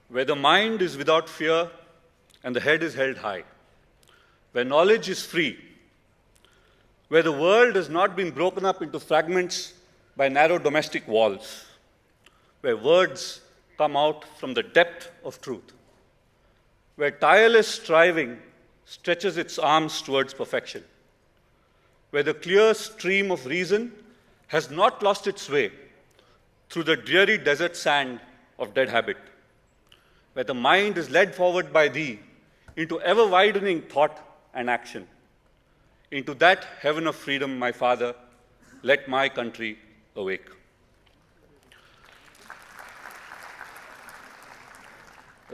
Where the mind is without fear and the head is held high, where knowledge is free, where the world has not been broken up into fragments by narrow domestic walls, where words come out from the depth of truth, where tireless striving stretches its arms towards perfection, where the clear stream of reason has not lost its way through the dreary desert sand of dead habit, where the mind is led forward by thee into ever-widening thought and action. Into that heaven of freedom, my Father, let my country awake.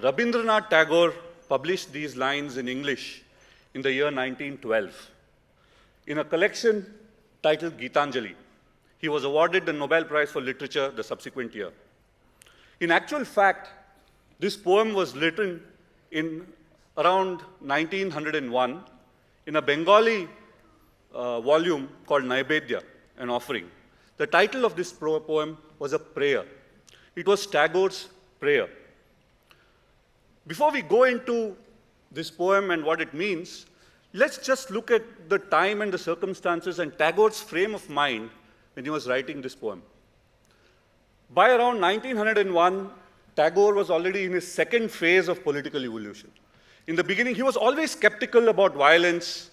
Rabindranath Tagore published these lines in English in the year 1912. In a collection titled Gitanjali, he was awarded the Nobel Prize for Literature the subsequent year. In actual fact, this poem was written in around 1901 in a Bengali volume called Naibedya, an offering. The title of this poem was a prayer. It was Tagore's prayer. Before we go into this poem and what it means, let's just look at the time and the circumstances and Tagore's frame of mind when he was writing this poem. By around 1901, Tagore was already in his second phase of political evolution. In the beginning, he was always skeptical about violence.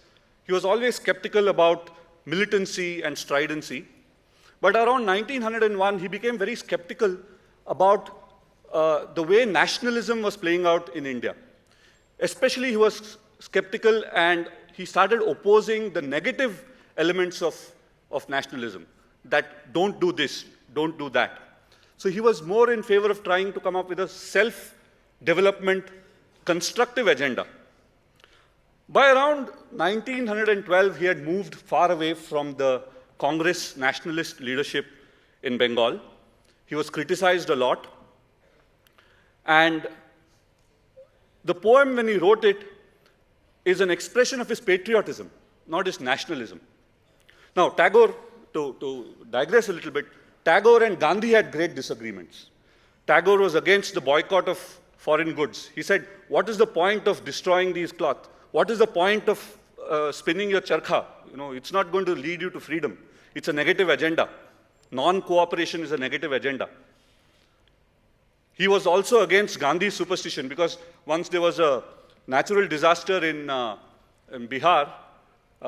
He was always skeptical about militancy and stridency. But around 1901, he became very skeptical about the way nationalism was playing out in India. Especially, he was skeptical and he started opposing the negative elements of nationalism, that don't do this, don't do that. So he was more in favor of trying to come up with a self-development, constructive agenda. By around 1912, he had moved far away from the Congress nationalist leadership in Bengal. He was criticized a lot. And the poem, when he wrote it, is an expression of his patriotism, not his nationalism. Now, Tagore, to digress a little bit, Tagore and Gandhi had great disagreements. Tagore was against the boycott of foreign goods. He said, what is the point of destroying these cloth? What is the point of spinning your charkha? You know, it's not going to lead you to freedom. It's a negative agenda. Non-cooperation is a negative agenda. He was also against Gandhi's superstition because once there was a natural disaster in Bihar,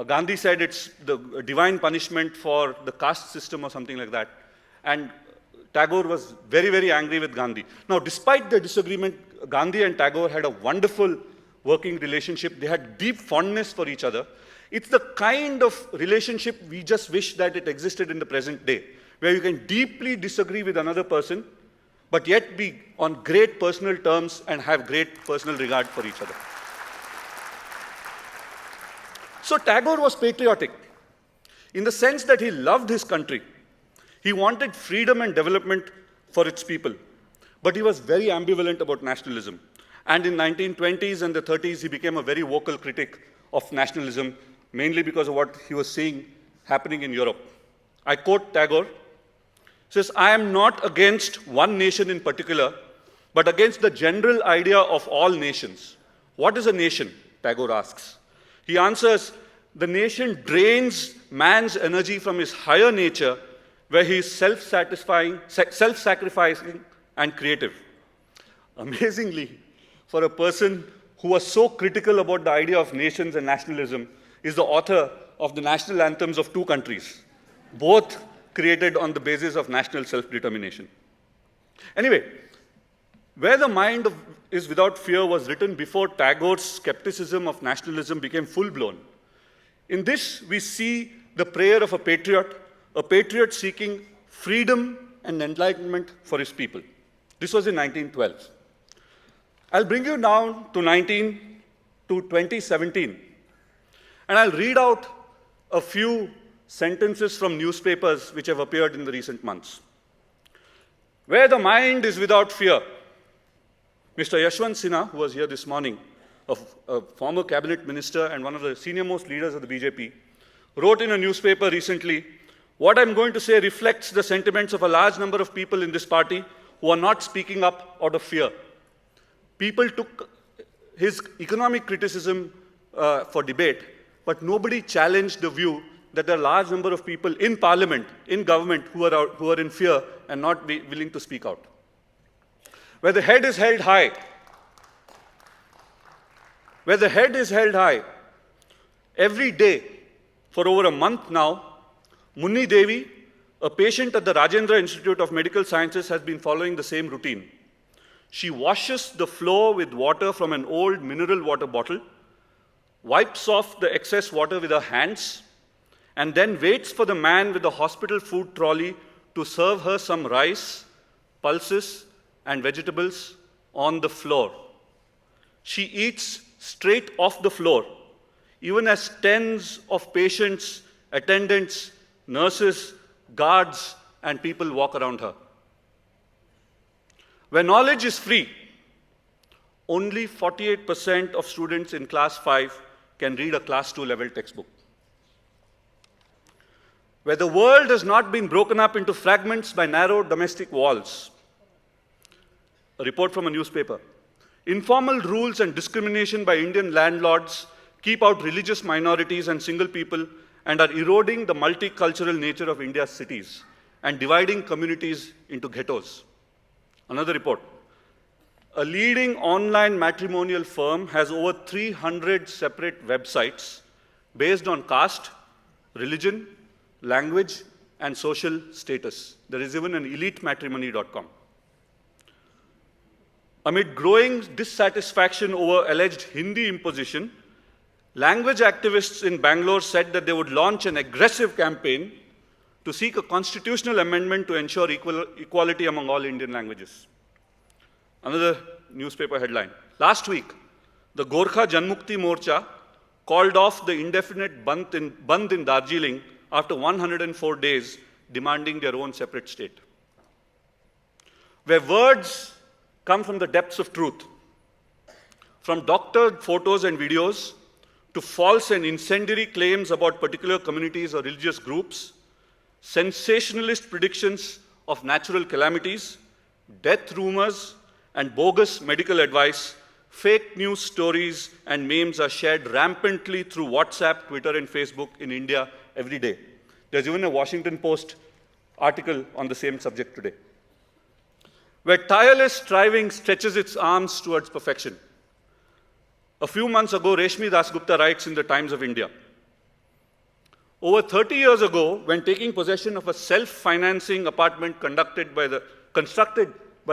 Gandhi said it's the divine punishment for the caste system or something like that. And Tagore was very, very angry with Gandhi. Now, despite the disagreement, Gandhi and Tagore had a wonderful working relationship. They had deep fondness for each other. It's the kind of relationship we just wish that it existed in the present day, where you can deeply disagree with another person, but yet be on great personal terms and have great personal regard for each other. So Tagore was patriotic in the sense that he loved his country. He wanted freedom and development for its people. But he was very ambivalent about nationalism. And in 1920s and the 30s, he became a very vocal critic of nationalism, mainly because of what he was seeing happening in Europe. I quote Tagore, says, I am not against one nation in particular, but against the general idea of all nations. What is a nation? Tagore asks. He answers, the nation drains man's energy from his higher nature, where he is self-satisfying, self-sacrificing, and creative. Amazingly, for a person who was so critical about the idea of nations and nationalism, is the author of the national anthems of two countries, both created on the basis of national self-determination. Anyway, Where the Mind is Without Fear was written before Tagore's skepticism of nationalism became full-blown. In this, we see the prayer of a patriot seeking freedom and enlightenment for his people. This was in 1912. I'll bring you down to 2017, and I'll read out a few sentences from newspapers which have appeared in the recent months. Where the mind is without fear, Mr. Yashwant Sinha, who was here this morning, a former cabinet minister and one of the senior-most leaders of the BJP, wrote in a newspaper recently, "What I'm going to say reflects the sentiments of a large number of people in this party who are not speaking up out of fear." People took his economic criticism for debate, but nobody challenged the view that there are a large number of people in parliament, in government, who are in fear and not willing to speak out. Where the head is held high, every day for over a month now, Munni Devi, a patient at the Rajendra Institute of Medical Sciences, has been following the same routine. She washes the floor with water from an old mineral water bottle, wipes off the excess water with her hands, and then waits for the man with the hospital food trolley to serve her some rice, pulses, and vegetables on the floor. She eats straight off the floor, even as tens of patients, attendants, nurses, guards, and people walk around her. Where knowledge is free, only 48% of students in class 5 can read a class 2 level textbook. Where the world has not been broken up into fragments by narrow domestic walls. A report from a newspaper. Informal rules and discrimination by Indian landlords keep out religious minorities and single people and are eroding the multicultural nature of India's cities and dividing communities into ghettos. Another report. A leading online matrimonial firm has over 300 separate websites based on caste, religion, language, and social status. There is even an elitematrimony.com. Amid growing dissatisfaction over alleged Hindi imposition, language activists in Bangalore said that they would launch an aggressive campaign to seek a constitutional amendment to ensure equality among all Indian languages. Another newspaper headline. Last week, the Gorkha Janmukti Morcha called off the indefinite Bandh in Darjeeling after 104 days, demanding their own separate state. Where words come from the depths of truth, from doctored photos and videos to false and incendiary claims about particular communities or religious groups, sensationalist predictions of natural calamities, death rumors, and bogus medical advice, fake news stories and memes are shared rampantly through WhatsApp, Twitter, and Facebook in India every day. There's even a Washington Post article on the same subject today. Where tireless striving stretches its arms towards perfection. A few months ago, Reshmi Dasgupta writes in the Times of India, over 30 years ago, when taking possession of a self-financing apartment constructed by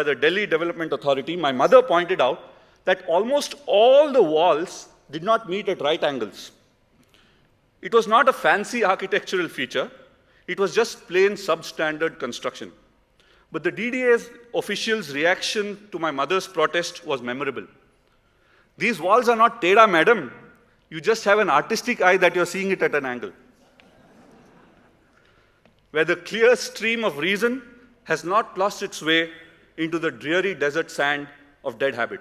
the Delhi Development Authority, my mother pointed out that almost all the walls did not meet at right angles. It was not a fancy architectural feature, it was just plain substandard construction. But the DDA's officials' reaction to my mother's protest was memorable. These walls are not teda, madam. You just have an artistic eye that you're seeing it at an angle. Where the clear stream of reason has not lost its way into the dreary desert sand of dead habit.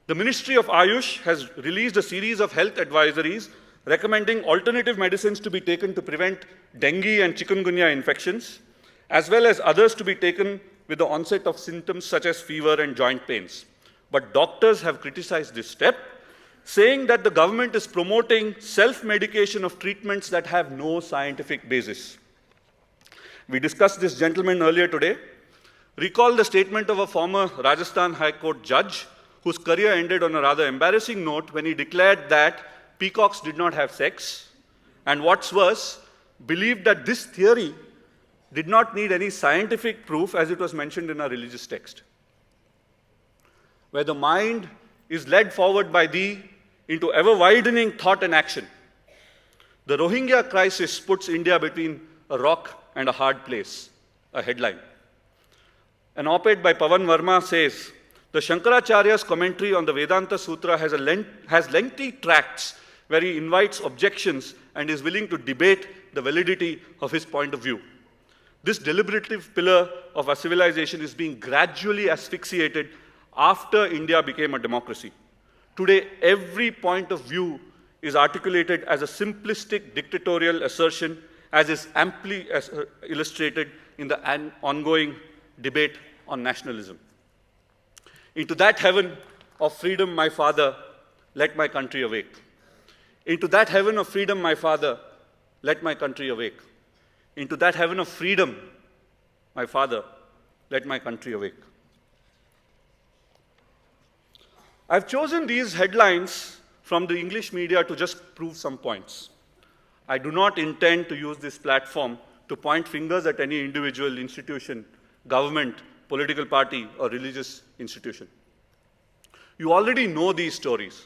The Ministry of Ayush has released a series of health advisories recommending alternative medicines to be taken to prevent dengue and chikungunya infections, as well as others to be taken with the onset of symptoms such as fever and joint pains. But doctors have criticized this step, saying that the government is promoting self-medication of treatments that have no scientific basis. We discussed this gentleman earlier today. Recall the statement of a former Rajasthan High Court judge whose career ended on a rather embarrassing note when he declared that peacocks did not have sex, and what's worse, believed that this theory did not need any scientific proof as it was mentioned in a religious text. Where the mind is led forward by thee into ever-widening thought and action. The Rohingya crisis puts India between a rock and a hard place, a headline. An op-ed by Pavan Verma says, the Shankaracharya's commentary on the Vedanta Sutra has lengthy tracts where he invites objections and is willing to debate the validity of his point of view. This deliberative pillar of our civilization is being gradually asphyxiated after India became a democracy. Today, every point of view is articulated as a simplistic dictatorial assertion, as is amply illustrated in the ongoing debate on nationalism. Into that heaven of freedom, my Father, let my country awake. Into that heaven of freedom, my Father, let my country awake. Into that heaven of freedom, my Father, let my country awake. I've chosen these headlines from the English media to just prove some points. I do not intend to use this platform to point fingers at any individual institution, government, political party, or religious institution. You already know these stories.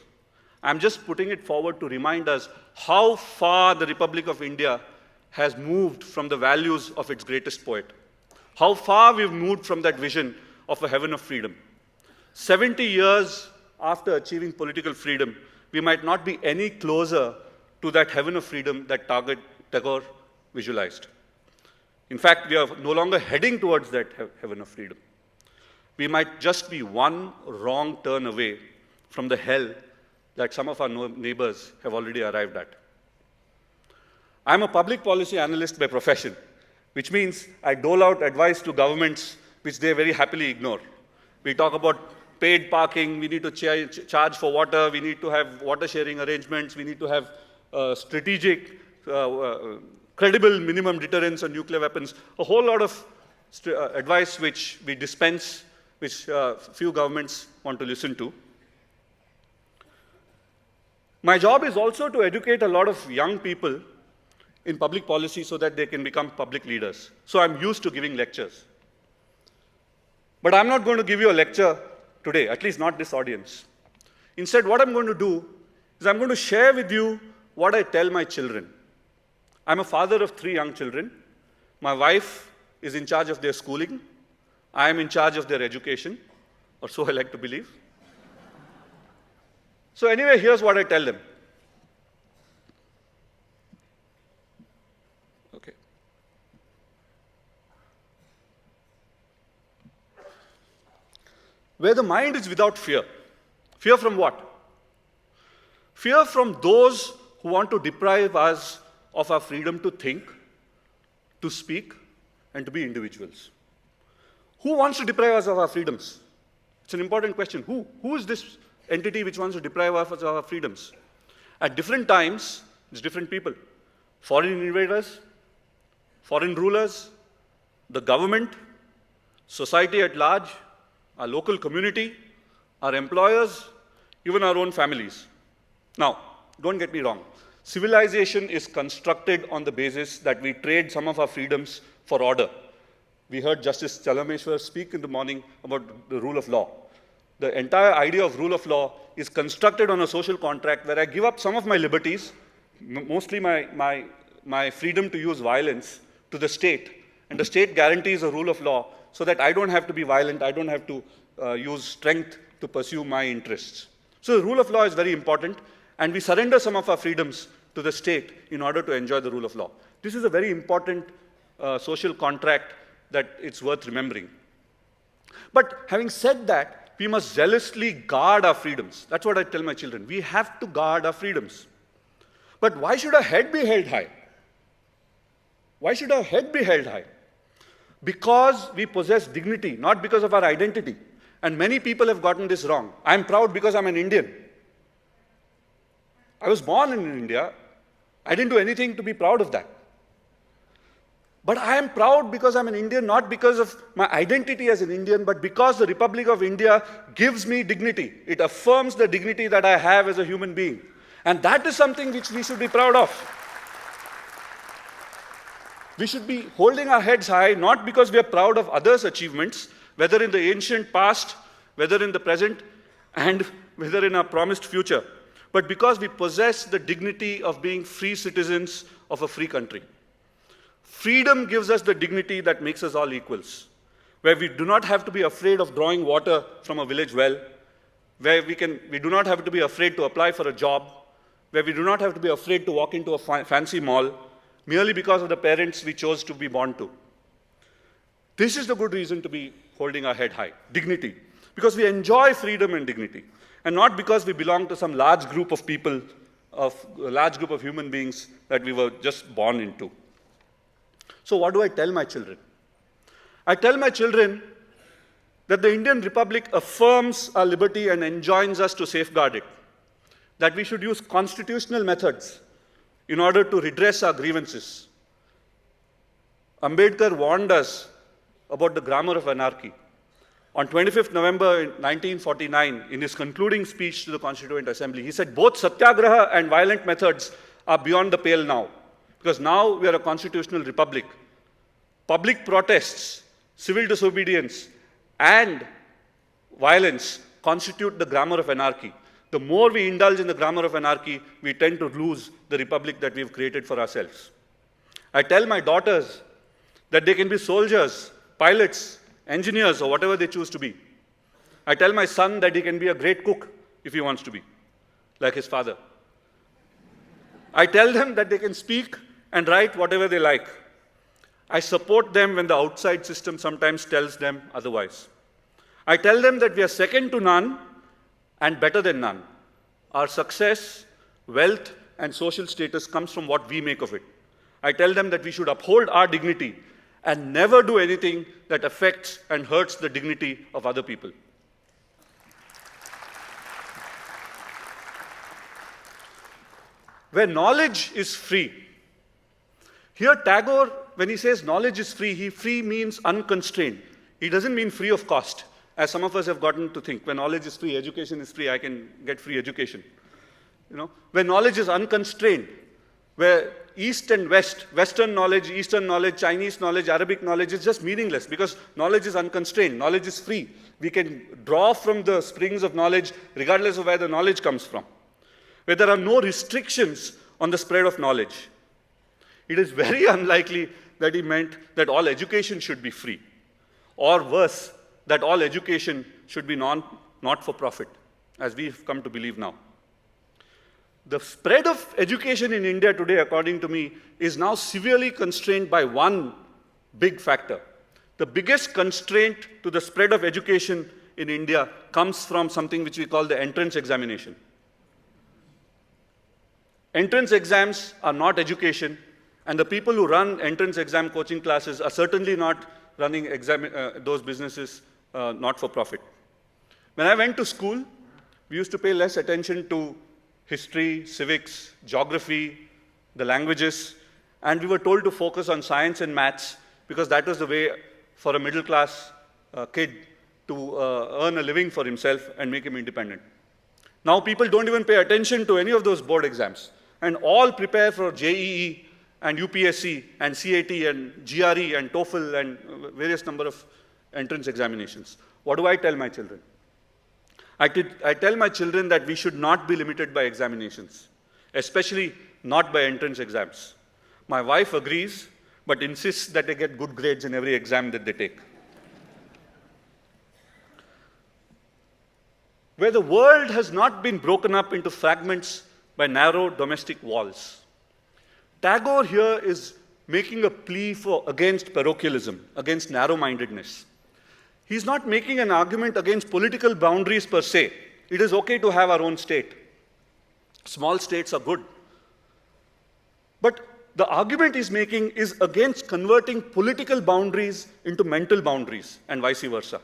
I'm just putting it forward to remind us how far the Republic of India has moved from the values of its greatest poet. How far we've moved from that vision of a heaven of freedom. 70 years after achieving political freedom, we might not be any closer to that heaven of freedom that Tagore visualized. In fact, we are no longer heading towards that heaven of freedom. We might just be one wrong turn away from the hell that some of our neighbors have already arrived at. I'm a public policy analyst by profession, which means I dole out advice to governments which they very happily ignore. We talk about paid parking, we need to charge for water, we need to have water sharing arrangements, we need to have strategic, credible minimum deterrence on nuclear weapons, a whole lot of advice which we dispense, which few governments want to listen to. My job is also to educate a lot of young people in public policy so that they can become public leaders. So I'm used to giving lectures. But I'm not going to give you a lecture today, at least not this audience. Instead, what I'm going to do is I'm going to share with you what I tell my children. I'm a father of 3 young children. My wife is in charge of their schooling. I am in charge of their education, or so I like to believe. So anyway, here's what I tell them. Okay. Where the mind is without fear. Fear from what? Fear from those who want to deprive us of our freedom to think, to speak, and to be individuals. Who wants to deprive us of our freedoms? It's an important question. Who? Who is this entity which wants to deprive us of our freedoms? At different times, it's different people. Foreign invaders, foreign rulers, the government, society at large, our local community, our employers, even our own families. Now, don't get me wrong. Civilization is constructed on the basis that we trade some of our freedoms for order. We heard Justice Chalameshwar speak in the morning about the rule of law. The entire idea of rule of law is constructed on a social contract where I give up some of my liberties, mostly my freedom to use violence, to the state. And the state guarantees a rule of law so that I don't have to be violent, I don't have to use strength to pursue my interests. So the rule of law is very important, and we surrender some of our freedoms to the state in order to enjoy the rule of law. This is a very important social contract that it's worth remembering. But having said that, we must zealously guard our freedoms. That's what I tell my children. We have to guard our freedoms. But why should our head be held high? Why should our head be held high? Because we possess dignity, not because of our identity. And many people have gotten this wrong. I'm proud because I'm an Indian. I was born in India. I didn't do anything to be proud of that. But I am proud because I'm an Indian, not because of my identity as an Indian, but because the Republic of India gives me dignity. It affirms the dignity that I have as a human being. And that is something which we should be proud of. We should be holding our heads high, not because we are proud of others' achievements, whether in the ancient past, whether in the present, and whether in our promised future, but because we possess the dignity of being free citizens of a free country. Freedom gives us the dignity that makes us all equals, where we do not have to be afraid of drawing water from a village well, where we do not have to be afraid to apply for a job, where we do not have to be afraid to walk into a fancy mall, merely because of the parents we chose to be born to. This is the good reason to be holding our head high, dignity, because we enjoy freedom and dignity, and not because we belong to some large group of people of a large group of human beings that we were just born into. So what do I tell my children? I tell my children that the Indian Republic affirms our liberty and enjoins us to safeguard it, that we should use constitutional methods in order to redress our grievances. Ambedkar warned us about the grammar of anarchy. On 25th November 1949, in his concluding speech to the Constituent Assembly, he said, both satyagraha and violent methods are beyond the pale now, because now we are a constitutional republic. Public protests, civil disobedience, and violence constitute the grammar of anarchy. The more we indulge in the grammar of anarchy, we tend to lose the republic that we've created for ourselves. I tell my daughters that they can be soldiers, pilots, engineers, or whatever they choose to be. I tell my son that he can be a great cook if he wants to be, like his father. I tell them that they can speak and write whatever they like. I support them when the outside system sometimes tells them otherwise. I tell them that we are second to none and better than none. Our success, wealth, and social status comes from what we make of it. I tell them that we should uphold our dignity and never do anything that affects and hurts the dignity of other people. Where knowledge is free. Here Tagore, when he says knowledge is free, free means unconstrained. He doesn't mean free of cost, as some of us have gotten to think. When knowledge is free, education is free, I can get free education. Where knowledge is unconstrained, where East and West, Western knowledge, Eastern knowledge, Chinese knowledge, Arabic knowledge is just meaningless because knowledge is unconstrained, knowledge is free. We can draw from the springs of knowledge regardless of where the knowledge comes from. Where there are no restrictions on the spread of knowledge. It is very unlikely that he meant that all education should be free. Or worse, that all education should be not for profit, as we've come to believe now. The spread of education in India today, according to me, is now severely constrained by one big factor. The biggest constraint to the spread of education in India comes from something which we call the entrance examination. Entrance exams are not education, and the people who run entrance exam coaching classes are certainly not running those businesses not for profit. When I went to school, we used to pay less attention to history, civics, geography, the languages, and we were told to focus on science and maths because that was the way for a middle-class kid to earn a living for himself and make him independent. Now people don't even pay attention to any of those board exams and all prepare for JEE and UPSC and CAT and GRE and TOEFL and various number of entrance examinations. What do I tell my children? I tell my children that we should not be limited by examinations, especially not by entrance exams. My wife agrees, but insists that they get good grades in every exam that they take. Where the world has not been broken up into fragments by narrow domestic walls. Tagore here is making a plea against parochialism, against narrow-mindedness. He's not making an argument against political boundaries per se. It is okay to have our own state. Small states are good. But the argument he's making is against converting political boundaries into mental boundaries and vice versa.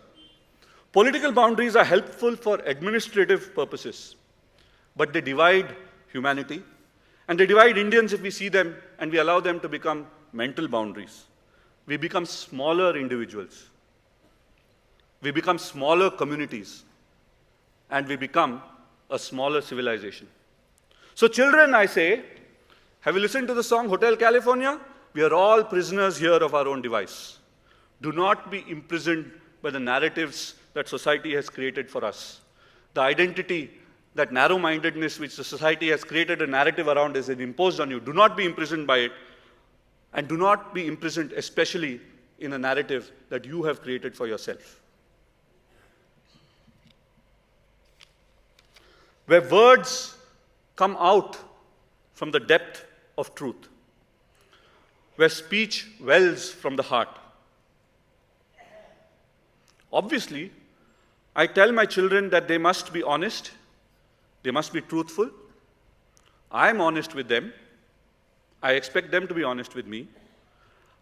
Political boundaries are helpful for administrative purposes, but they divide humanity, and they divide Indians if we see them and we allow them to become mental boundaries. We become smaller individuals. We become smaller communities, and we become a smaller civilization. So children, I say, have you listened to the song Hotel California? We are all prisoners here of our own device. Do not be imprisoned by the narratives that society has created for us. The identity, that narrow-mindedness which the society has created a narrative around is imposed on you. Do not be imprisoned by it, and do not be imprisoned especially in a narrative that you have created for yourself. Where words come out from the depth of truth, where speech wells from the heart. Obviously, I tell my children that they must be honest, they must be truthful, I'm honest with them. I expect them to be honest with me.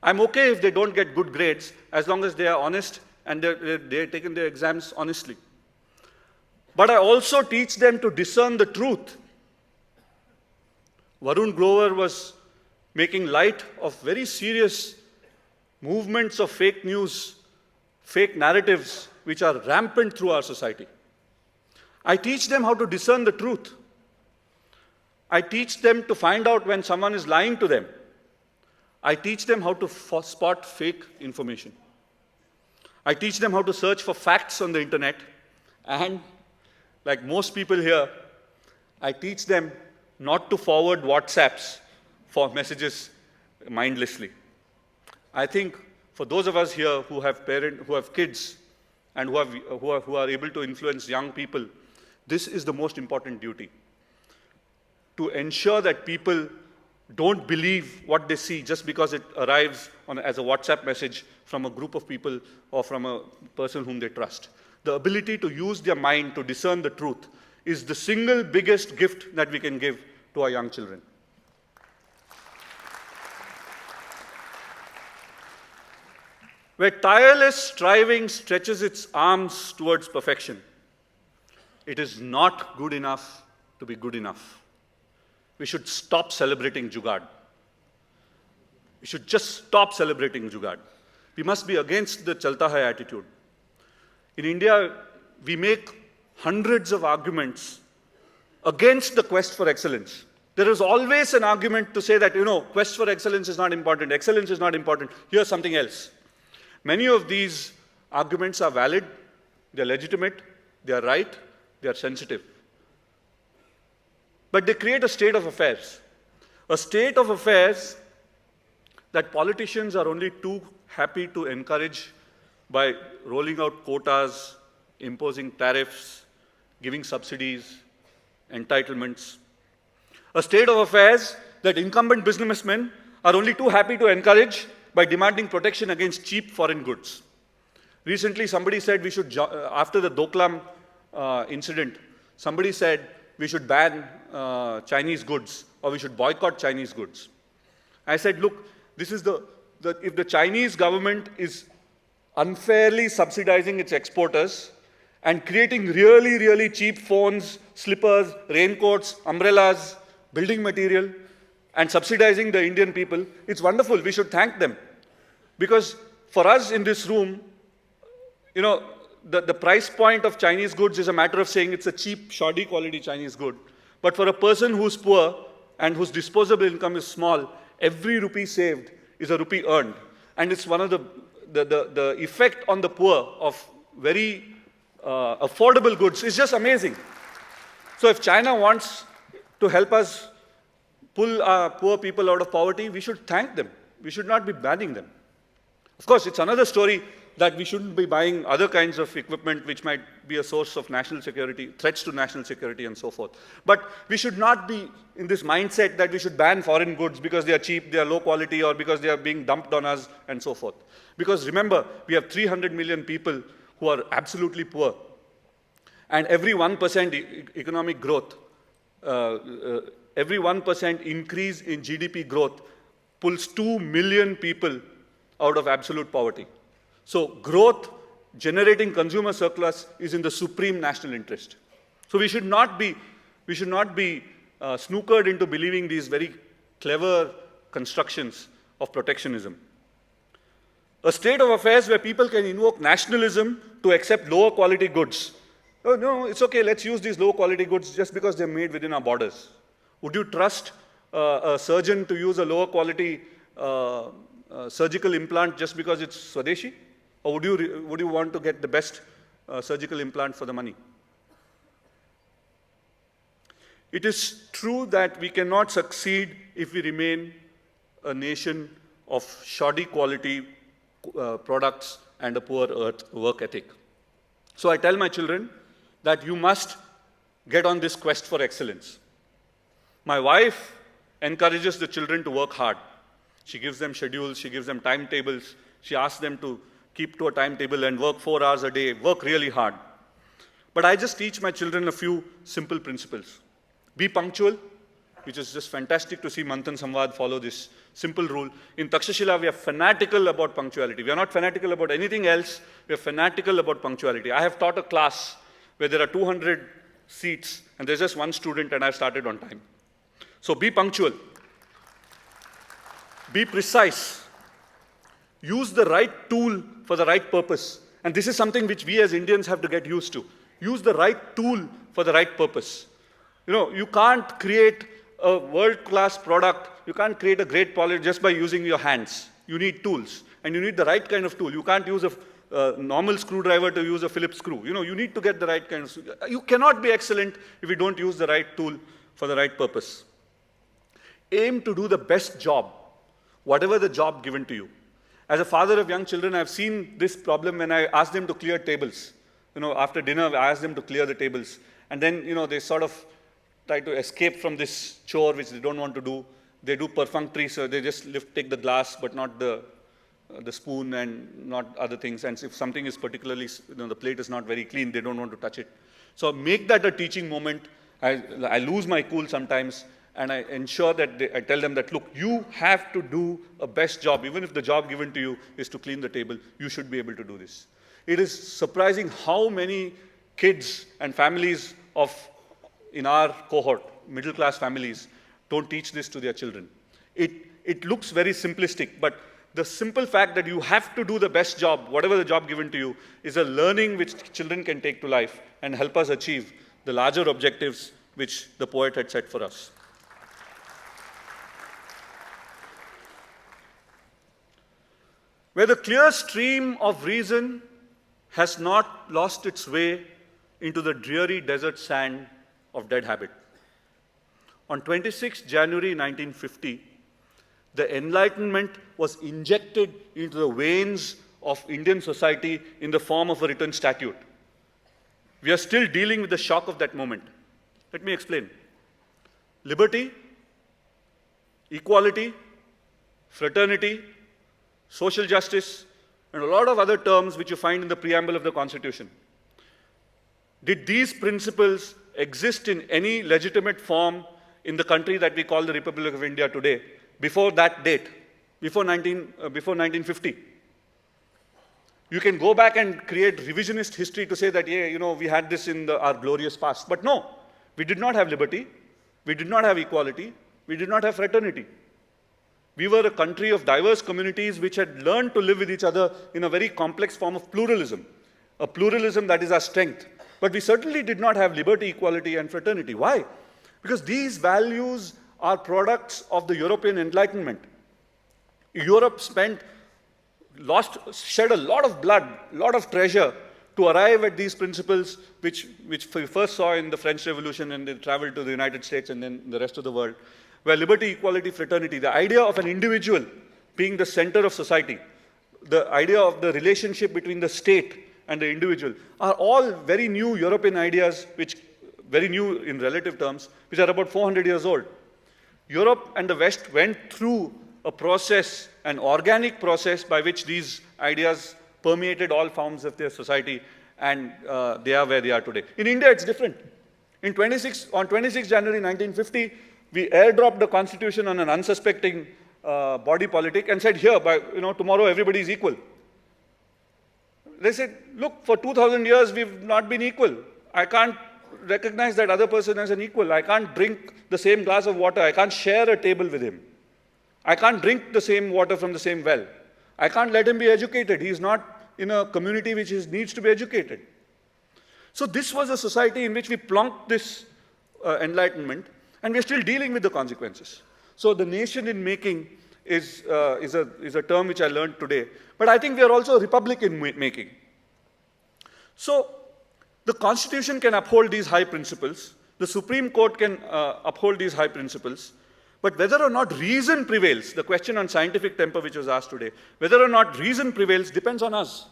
I'm okay if they don't get good grades as long as they are honest and they're taking their exams honestly. But I also teach them to discern the truth. Varun Grover was making light of very serious movements of fake news, fake narratives, which are rampant through our society. I teach them how to discern the truth. I teach them to find out when someone is lying to them. I teach them how to spot fake information. I teach them how to search for facts on the internet. And like most people here, I teach them not to forward WhatsApps for messages mindlessly. I think for those of us here who have kids, and who are able to influence young people, this is the most important duty. To ensure that people don't believe what they see just because it arrives as a WhatsApp message from a group of people or from a person whom they trust. The ability to use their mind to discern the truth is the single biggest gift that we can give to our young children. Where tireless striving stretches its arms towards perfection, it is not good enough to be good enough. We should stop celebrating Jugaad. We should just stop celebrating Jugaad. We must be against the Chalta Hai attitude. In India, we make hundreds of arguments against the quest for excellence. There is always an argument to say that, quest for excellence is not important, excellence is not important, here's something else. Many of these arguments are valid, they're legitimate, they are right, they are sensitive. But they create a state of affairs. A state of affairs that politicians are only too happy to encourage by rolling out quotas, imposing tariffs, giving subsidies, entitlements. A state of affairs that incumbent businessmen are only too happy to encourage by demanding protection against cheap foreign goods. Recently, somebody said we should, after the Doklam incident, somebody said we should ban Chinese goods or we should boycott Chinese goods. I said, look, this is if the Chinese government is unfairly subsidizing its exporters and creating really, really cheap phones, slippers, raincoats, umbrellas, building material, and subsidizing the Indian people, it's wonderful. We should thank them. Because for us in this room, the price point of Chinese goods is a matter of saying it's a cheap, shoddy quality Chinese good. But for a person who's poor and whose disposable income is small, every rupee saved is a rupee earned. And it's one of the effect on the poor of very affordable goods is just amazing. So if China wants to help us pull our poor people out of poverty, we should thank them. We should not be banning them. Of course, it's another story that we shouldn't be buying other kinds of equipment which might be a source of national security, threats to national security and so forth. But we should not be in this mindset that we should ban foreign goods because they are cheap, they are low quality, or because they are being dumped on us and so forth. Because remember, we have 300 million people who are absolutely poor. And every 1% economic growth, every 1% increase in GDP growth pulls 2 million people out of absolute poverty. So growth, generating consumer surplus is in the supreme national interest. So we should not be snookered into believing these very clever constructions of protectionism. A state of affairs where people can invoke nationalism to accept lower quality goods. Oh, no, it's okay, let's use these low quality goods just because they're made within our borders. Would you trust a surgeon to use a lower quality surgical implant just because it's Swadeshi? Or would you want to get the best surgical implant for the money? It is true that we cannot succeed if we remain a nation of shoddy quality products and a poor work ethic. So I tell my children that you must get on this quest for excellence. My wife encourages the children to work hard. She gives them schedules, she gives them timetables, she asks them to keep to a timetable and work 4 hours a day, work really hard. But I just teach my children a few simple principles. Be punctual, which is just fantastic to see Manthan Samvad follow this simple rule. In Takshashila, we are fanatical about punctuality. We are not fanatical about anything else. We are fanatical about punctuality. I have taught a class where there are 200 seats and there's just one student and I've started on time. So be punctual. Be precise. Use the right tool for the right purpose. And this is something which we as Indians have to get used to. Use the right tool for the right purpose. You know, you can't create a world-class product, you can't create a great product just by using your hands. You need tools, and you need the right kind of tool. You can't use a normal screwdriver to use a Phillips screw. You know, you need to get the right kind of... You cannot be excellent if you don't use the right tool for the right purpose. Aim to do the best job, whatever the job given to you. As a father of young children, I've seen this problem when I ask them to clear tables. You know, after dinner, I ask them to clear the tables. And then, you know, they sort of try to escape from this chore which they don't want to do. They do perfunctory, so they just take the glass, but not the spoon and not other things. And if something is particularly, you know, the plate is not very clean, they don't want to touch it. So make that a teaching moment. I lose my cool sometimes, and I ensure that I tell them that, look, you have to do a best job. Even if the job given to you is to clean the table, you should be able to do this. It is surprising how many kids and families in our cohort, middle-class families, don't teach this to their children. It looks very simplistic, but the simple fact that you have to do the best job, whatever the job given to you, is a learning which children can take to life and help us achieve the larger objectives which the poet had set for us. Where the clear stream of reason has not lost its way into the dreary desert sand of dead habit. On 26 January 1950, the Enlightenment was injected into the veins of Indian society in the form of a written statute. We are still dealing with the shock of that moment. Let me explain. Liberty, equality, fraternity, social justice, and a lot of other terms which you find in the preamble of the Constitution. Did these principles exist in any legitimate form in the country that we call the Republic of India today, before that date, before 1950? You can go back and create revisionist history to say that, yeah, you know, we had this in our glorious past. But no, we did not have liberty, we did not have equality, we did not have fraternity. We were a country of diverse communities which had learned to live with each other in a very complex form of pluralism, a pluralism that is our strength. But we certainly did not have liberty, equality, and fraternity. Why? Because these values are products of the European Enlightenment. Europe shed a lot of blood, a lot of treasure to arrive at these principles which we first saw in the French Revolution, and they traveled to the United States and then the rest of the world, where liberty, equality, fraternity, the idea of an individual being the center of society, the idea of the relationship between the state and the individual, are all very new European ideas, which very new in relative terms, which are about 400 years old. Europe and the West went through a process, an organic process by which these ideas permeated all forms of their society, and they are where they are today. In India, it's different. On 26 January 1950, we airdropped the Constitution on an unsuspecting body politic and said, here, tomorrow everybody is equal. They said, look, for 2,000 years we've not been equal. I can't recognize that other person as an equal. I can't drink the same glass of water. I can't share a table with him. I can't drink the same water from the same well. I can't let him be educated. He's not in a community which needs to be educated. So this was a society in which we plonked this enlightenment, and we're still dealing with the consequences. So the nation in making is a term which I learned today. But I think we are also a republic in making. So the Constitution can uphold these high principles. The Supreme Court can uphold these high principles. But whether or not reason prevails, the question on scientific temper which was asked today, whether or not reason prevails depends on us,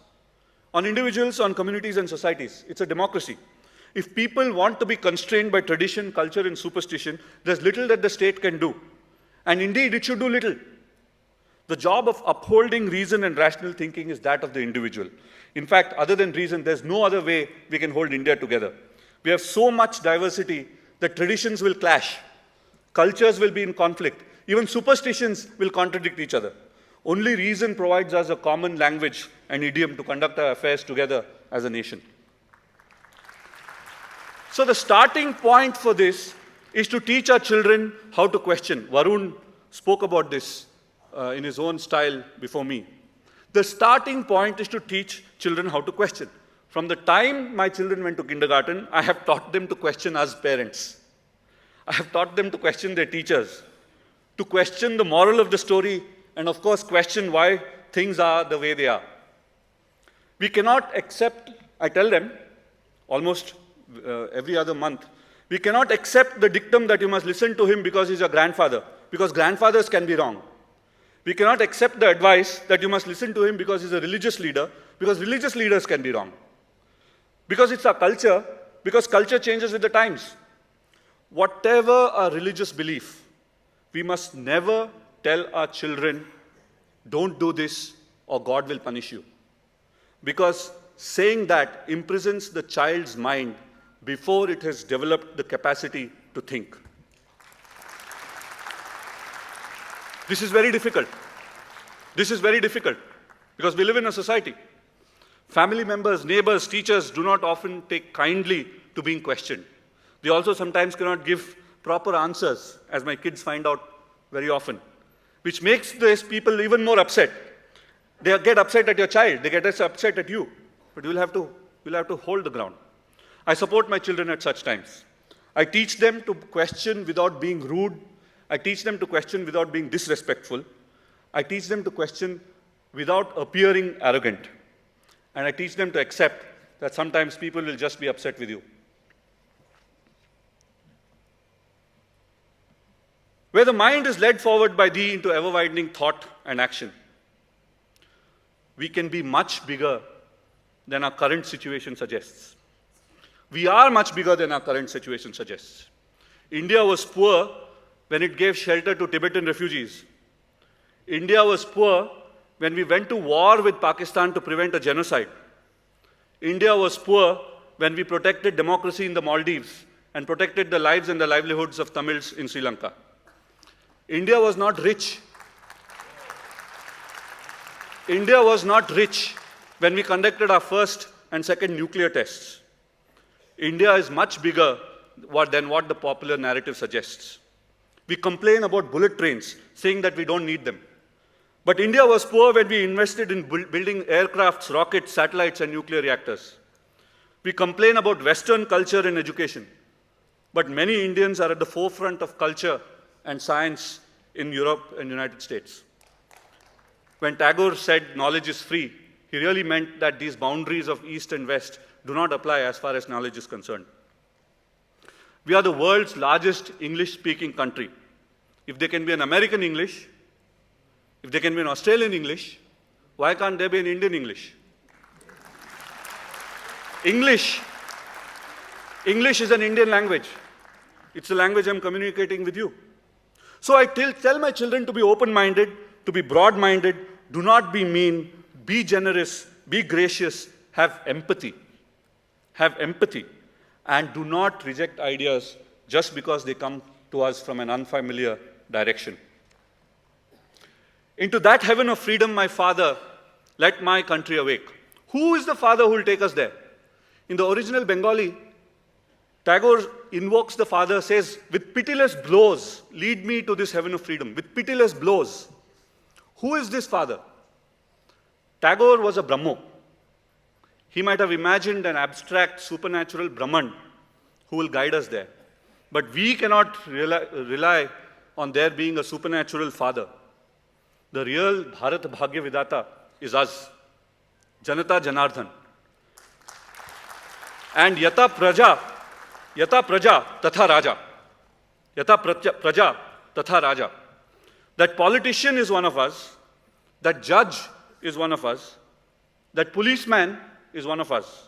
on individuals, on communities and societies. It's a democracy. If people want to be constrained by tradition, culture and superstition, there's little that the state can do. And indeed, it should do little. The job of upholding reason and rational thinking is that of the individual. In fact, other than reason, there's no other way we can hold India together. We have so much diversity that traditions will clash. Cultures will be in conflict. Even superstitions will contradict each other. Only reason provides us a common language and idiom to conduct our affairs together as a nation. So the starting point for this is to teach our children how to question. Varun spoke about this in his own style before me. The starting point is to teach children how to question. From the time my children went to kindergarten, I have taught them to question us parents. I have taught them to question their teachers, to question the moral of the story, and of course question why things are the way they are. We cannot accept, I tell them almost every other month, we cannot accept the dictum that you must listen to him because he's your grandfather, because grandfathers can be wrong. We cannot accept the advice that you must listen to him because he's a religious leader, because religious leaders can be wrong. Because it's our culture, because culture changes with the times. Whatever our religious belief, we must never tell our children, don't do this or God will punish you. Because saying that imprisons the child's mind before it has developed the capacity to think. This is very difficult. This is very difficult because we live in a society. Family members, neighbors, teachers do not often take kindly to being questioned. They also sometimes cannot give proper answers, as my kids find out very often, which makes these people even more upset. They get upset at your child, they get upset at you, but you'll have to hold the ground. I support my children at such times. I teach them to question without being rude. I teach them to question without being disrespectful. I teach them to question without appearing arrogant. And I teach them to accept that sometimes people will just be upset with you. Where the mind is led forward by thee into ever-widening thought and action, we can be much bigger than our current situation suggests. We are much bigger than our current situation suggests. India was poor when it gave shelter to Tibetan refugees. India was poor when we went to war with Pakistan to prevent a genocide. India was poor when we protected democracy in the Maldives and protected the lives and the livelihoods of Tamils in Sri Lanka. India was not rich. India was not rich when we conducted our first and second nuclear tests. India is much bigger than what the popular narrative suggests. We complain about bullet trains, saying that we don't need them. But India was poor when we invested in building aircrafts, rockets, satellites, and nuclear reactors. We complain about Western culture and education. But many Indians are at the forefront of culture and science in Europe and United States. When Tagore said knowledge is free, he really meant that these boundaries of East and West do not apply as far as knowledge is concerned. We are the world's largest English-speaking country. If there can be an American English, if there can be an Australian English, why can't there be an Indian English? English is an Indian language. It's the language I'm communicating with you. So I tell my children to be open-minded, to be broad-minded, do not be mean, be generous, be gracious, have empathy. Have empathy. And do not reject ideas just because they come to us from an unfamiliar direction. Into that heaven of freedom, my Father, let my country awake. Who is the Father who will take us there? In the original Bengali, Tagore invokes the Father, says, with pitiless blows, lead me to this heaven of freedom. With pitiless blows. Who is this Father? Tagore was a Brahmo. He might have imagined an abstract, supernatural Brahman who will guide us there. But we cannot rely on there being a supernatural Father. The real Bharat Bhagya Vidata is us, Janata Janardhan. And Yata Praja, Tatha Raja. Yata Praja, Tatha Raja. That politician is one of us, that judge is one of us, that policeman is one of us,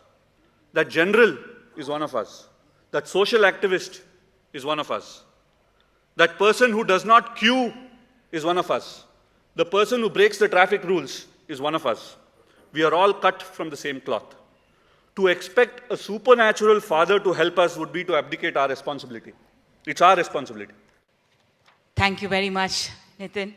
that general is one of us, that social activist is one of us, that person who does not queue is one of us, the person who breaks the traffic rules is one of us. We are all cut from the same cloth. To expect a supernatural Father to help us would be to abdicate our responsibility. It's our responsibility. Thank you very much, Nitin.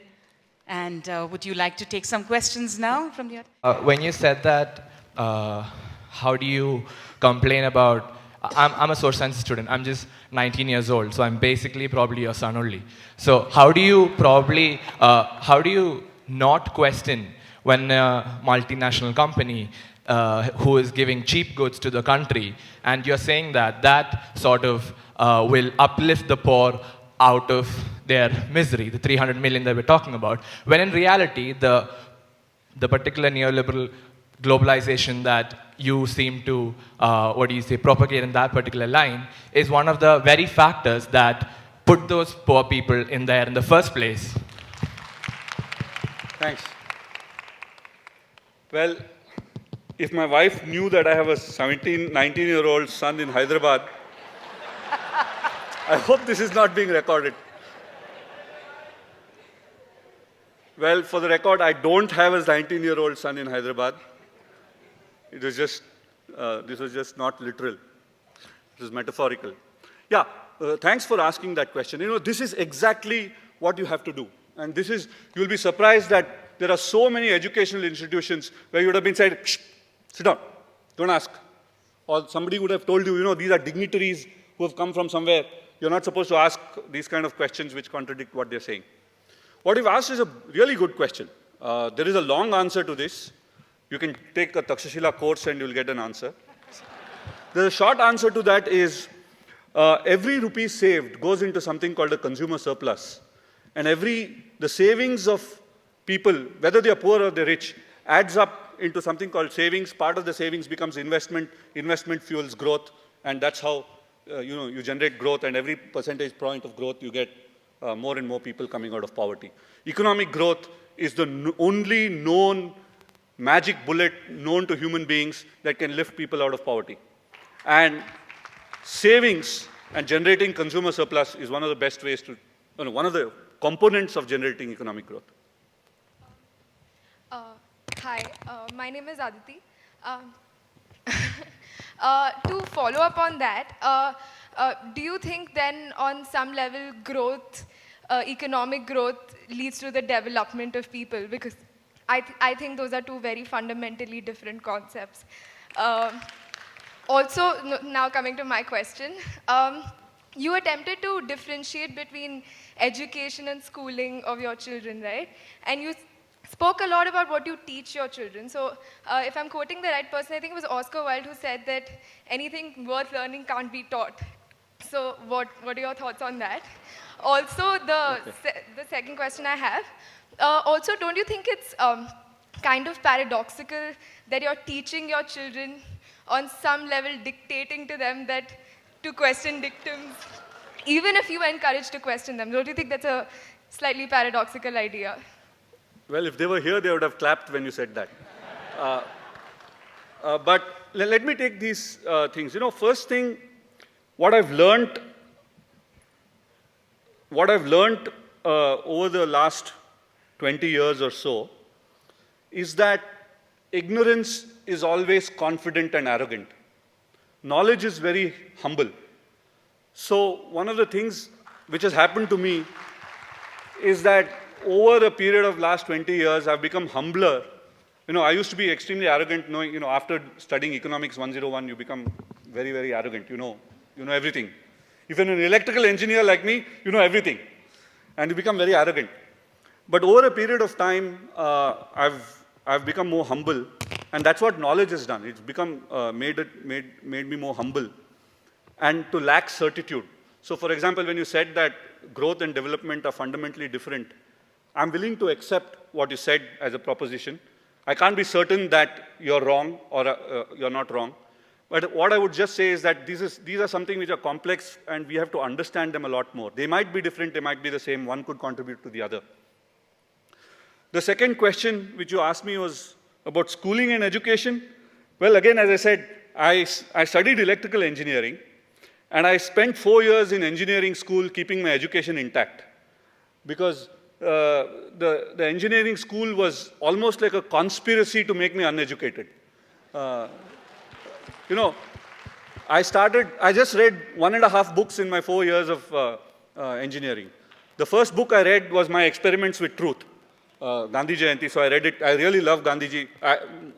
And would you like to take some questions now from the audience? When you said that, how do you complain about? I'm a social science student. I'm just 19 years old, so I'm basically probably your son only. So how do you how do you not question when a multinational company who is giving cheap goods to the country, and you're saying that that sort of will uplift the poor out of their misery, the 300 million that we're talking about, when in reality, the particular neoliberal globalization that you seem to, propagate in that particular line is one of the very factors that put those poor people in there in the first place. Thanks. Well, if my wife knew that I have a 19-year-old son in Hyderabad, I hope this is not being recorded. Well, for the record, I don't have a 19-year-old son in Hyderabad. It was just, this was just not literal. It was metaphorical. Yeah, thanks for asking that question. You know, this is exactly what you have to do. And this is, you'll be surprised that there are so many educational institutions where you would have been said, sit down, don't ask. Or somebody would have told you, you know, these are dignitaries who have come from somewhere. You're not supposed to ask these kind of questions which contradict what they're saying. What you've asked is a really good question. There is a long answer to this. You can take a Takshashila course and you'll get an answer. The short answer to that is every rupee saved goes into something called a consumer surplus. And the savings of people, whether they're poor or they're rich, adds up into something called savings. Part of the savings becomes investment. Investment fuels growth. And that's how you generate growth, and every percentage point of growth, you get more and more people coming out of poverty. Economic growth is the only known magic bullet known to human beings that can lift people out of poverty. And savings and generating consumer surplus is one of the best ways to, one of the components of generating economic growth. Hi, my name is Aditi. To follow up on that, do you think then on some level growth, economic growth leads to the development of people? Because I think those are two very fundamentally different concepts. Also, now coming to my question, you attempted to differentiate between education and schooling of your children, right? And you spoke a lot about what you teach your children. So if I'm quoting the right person, I think it was Oscar Wilde who said that anything worth learning can't be taught. So what are your thoughts on that? Also, the second question I have, also, don't you think it's kind of paradoxical that you're teaching your children on some level dictating to them that to question dictums, even if you encourage to question them? Don't you think that's a slightly paradoxical idea? Well, if they were here, they would have clapped when you said that. But let me take these things. You know, first thing, what I've learned over the last 20 years or so is that ignorance is always confident and arrogant. Knowledge is very humble. So one of the things which has happened to me is that over a period of last 20 years, I've become humbler. You know, I used to be extremely arrogant, knowing, you know, after studying Economics 101, you become very, very arrogant. You know everything. If you're an electrical engineer like me, you know everything. And you become very arrogant. But over a period of time, I've become more humble. And that's what knowledge has done. It's become, made me more humble. And to lack certitude. So for example, when you said that growth and development are fundamentally different, I'm willing to accept what you said as a proposition. I can't be certain that you're wrong or you're not wrong. But what I would just say is that these are something which are complex and we have to understand them a lot more. They might be different, they might be the same. One could contribute to the other. The second question which you asked me was about schooling and education. Well, again, as I said, I studied electrical engineering and I spent 4 years in engineering school keeping my education intact. Because the engineering school was almost like a conspiracy to make me uneducated. You know, I just read 1.5 books in my 4 years of engineering. The first book I read was My Experiments with Truth, Gandhi Jayanti, so I read it. I really love Gandhiji.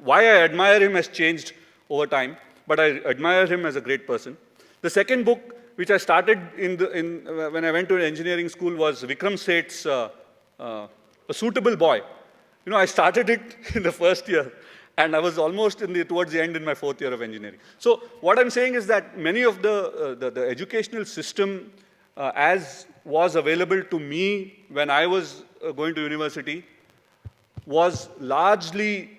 Why I admire him has changed over time, but I admire him as a great person. The second book, which I started when I went to engineering school, was Vikram Seth's A Suitable Boy. You know, I started it in the first year, and I was almost towards the end in my fourth year of engineering. So what I'm saying is that many of the educational system as was available to me when I was going to university was largely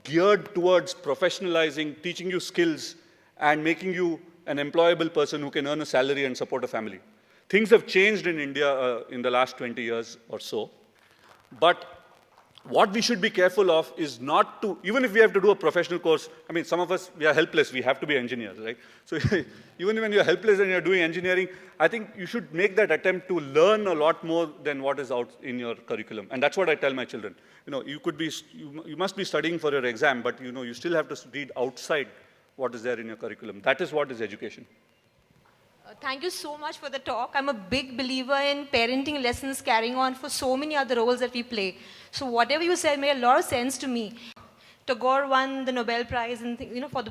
geared towards professionalizing, teaching you skills, and making you an employable person who can earn a salary and support a family. Things have changed in India in the last 20 years or so. But what we should be careful of is not to, even if we have to do a professional course, I mean, some of us, we are helpless, we have to be engineers, right? So even when you're helpless and you're doing engineering, I think you should make that attempt to learn a lot more than what is out in your curriculum. And that's what I tell my children. You know, you must be studying for your exam, but you know, you still have to read outside what is there in your curriculum. That is what is education. Thank you so much for the talk. I'm a big believer in parenting lessons carrying on for so many other roles that we play. So whatever you said made a lot of sense to me. Tagore won the Nobel Prize and for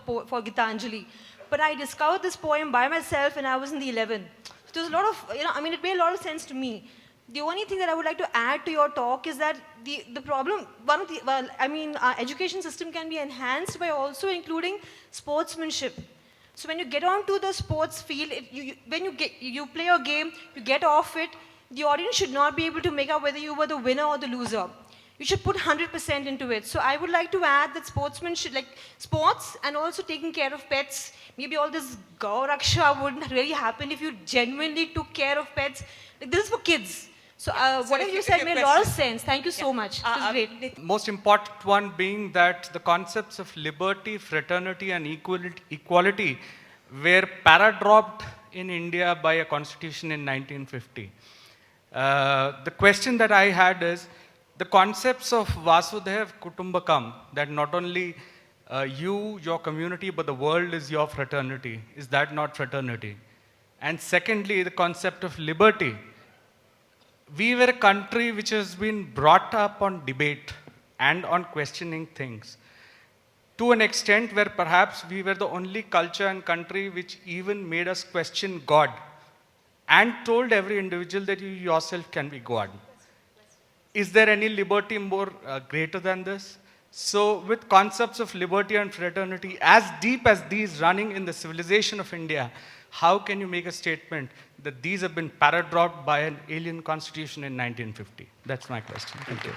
Gitanjali. But I discovered this poem by myself when I was in the 11th. So there was a lot of, it made a lot of sense to me. The only thing that I would like to add to your talk is that the problem, our education system can be enhanced by also including sportsmanship. So when you get onto the sports field, when you play a game, you get off it, the audience should not be able to make out whether you were the winner or the loser. You should put 100% into it. So I would like to add that sportsmanship, like sports and also taking care of pets, maybe all this Gauraksha wouldn't really happen if you genuinely took care of pets. Like, this is for kids. So whatever you said made a lot of sense. Thank you so much. It was great. Most important one being that the concepts of liberty, fraternity, and equality were para-dropped in India by a constitution in 1950. The question that I had is, the concepts of Vasudhaiv Kutumbakam, that not only you, your community, but the world is your fraternity. Is that not fraternity? And secondly, the concept of liberty. We were a country which has been brought up on debate and on questioning things, to an extent where perhaps we were the only culture and country which even made us question God and told every individual that you yourself can be God. Is there any liberty more greater than this? So with concepts of liberty and fraternity as deep as these running in the civilization of India, how can you make a statement that these have been para-dropped by an alien constitution in 1950? That's my question. Thank you.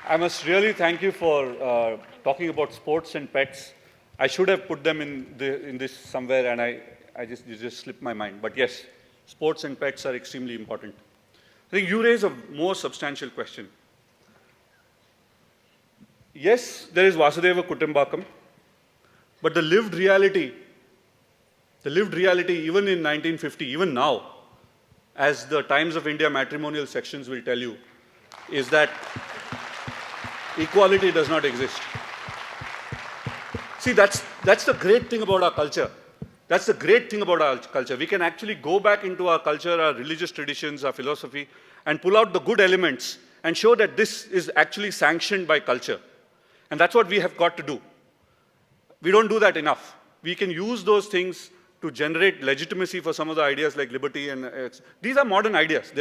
I must really thank you for talking about sports and pets. I should have put them in this somewhere, and it just slipped my mind. But yes, sports and pets are extremely important. I think you raise a more substantial question. Yes, there is Vasudhaiva Kutumbakam, but the lived reality even in 1950, even now, as the Times of India matrimonial sections will tell you, is that equality does not exist. See, that's the great thing about our culture. That's the great thing about our culture. We can actually go back into our culture, our religious traditions, our philosophy, and pull out the good elements and show that this is actually sanctioned by culture. And that's what we have got to do. We don't do that enough. We can use those things to generate legitimacy for some of the ideas like liberty, and these are modern ideas.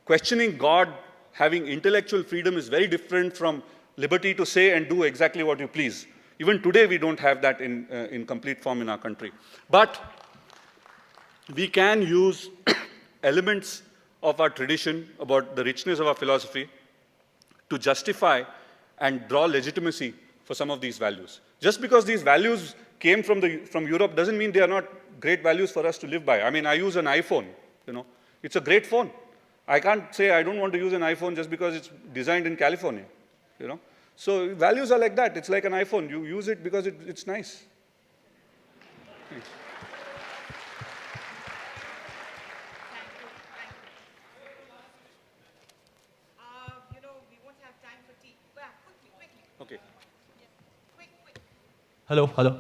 Questioning God, having intellectual freedom is very different from liberty to say and do exactly what you please. Even today, we don't have that in complete form in our country. But we can use elements of our tradition, about the richness of our philosophy, to justify and draw legitimacy for some of these values. Just because these values came from Europe doesn't mean they are not great values for us to live by. I mean, I use an iPhone, It's a great phone. I can't say I don't want to use an iPhone just because it's designed in California, So values are like that. It's like an iPhone. You use it because it's nice. Thanks. We won't have time for tea. Quickly. Okay. Hello.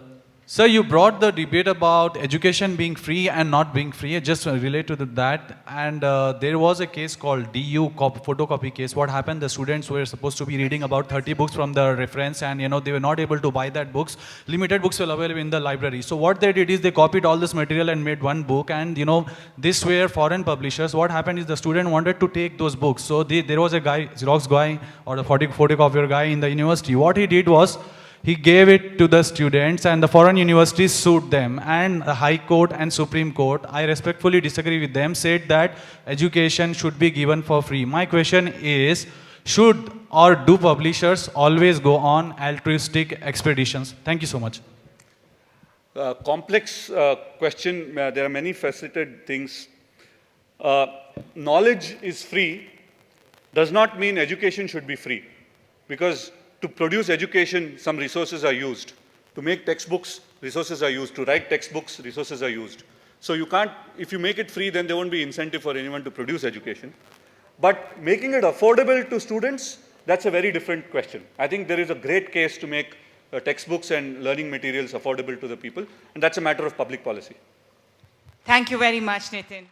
Sir, you brought the debate about education being free and not being free. Just relate to that. And there was a case called DU photocopy case. What happened? The students were supposed to be reading about 30 books from the reference, and they were not able to buy that books. Limited books were available in the library. So what they did is they copied all this material and made one book. And this were foreign publishers. What happened is the student wanted to take those books. So there was a guy, Xerox guy or the photocopier guy in the university. What he did was, he gave it to the students, and the foreign universities sued them. And the High Court and Supreme Court, I respectfully disagree with them, said that education should be given for free. My question is, should or do publishers always go on altruistic expeditions? Thank you so much. Complex question. There are many faceted things. Knowledge is free does not mean education should be free, because to produce education, some resources are used. To make textbooks, resources are used. To write textbooks, resources are used. So you can't, if you make it free, then there won't be incentive for anyone to produce education. But making it affordable to students, that's a very different question. I think there is a great case to make textbooks and learning materials affordable to the people, and that's a matter of public policy. Thank you very much, Nitin.